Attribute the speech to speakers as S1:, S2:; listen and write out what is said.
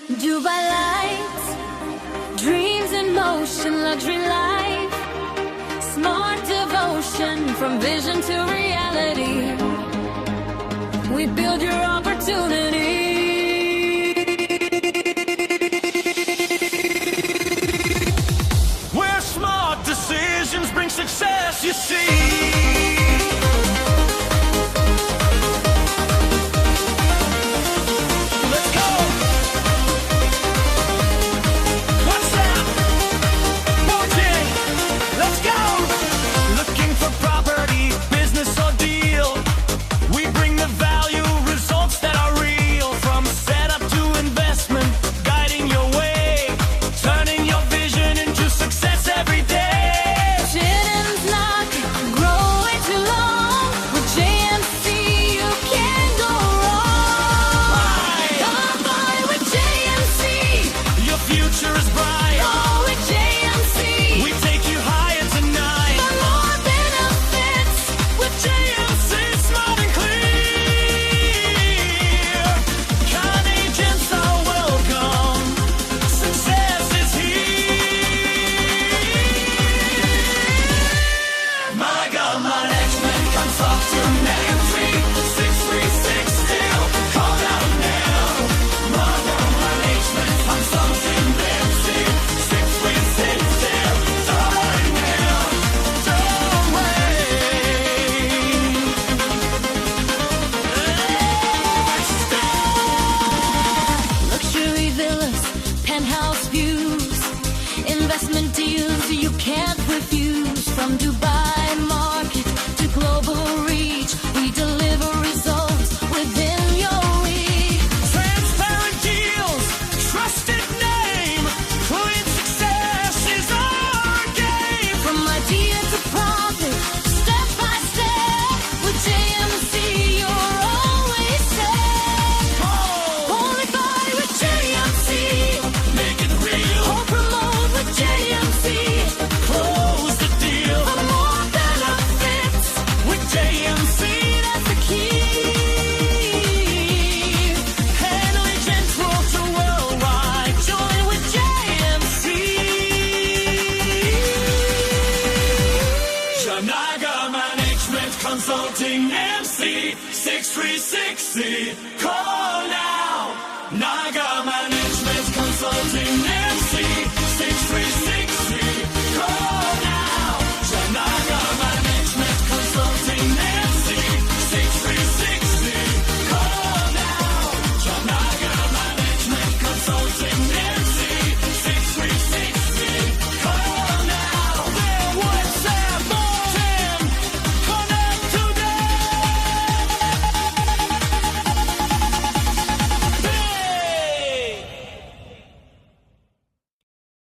S1: Dubai lights, dreams in motion, luxury life, smart devotion from vision to reality. We build your opportunity.
S2: Where smart decisions bring success, you see.
S1: Penthouse views, investment deals you can't refuse. From Dubai market to global reach, we deliver results within your reach.
S2: Transparent deals, trusted name, client success is our game.
S1: From idea to profit, step by step, with JMC you're always set. Only buy with JMC.
S2: Close the deal.
S1: For more benefits with JMC, that's the key.
S2: Handling central to worldwide.
S1: Join with JMC.
S2: Janaga Management Consulting MC 6360. Call now. Naga Management Consulting MC 636.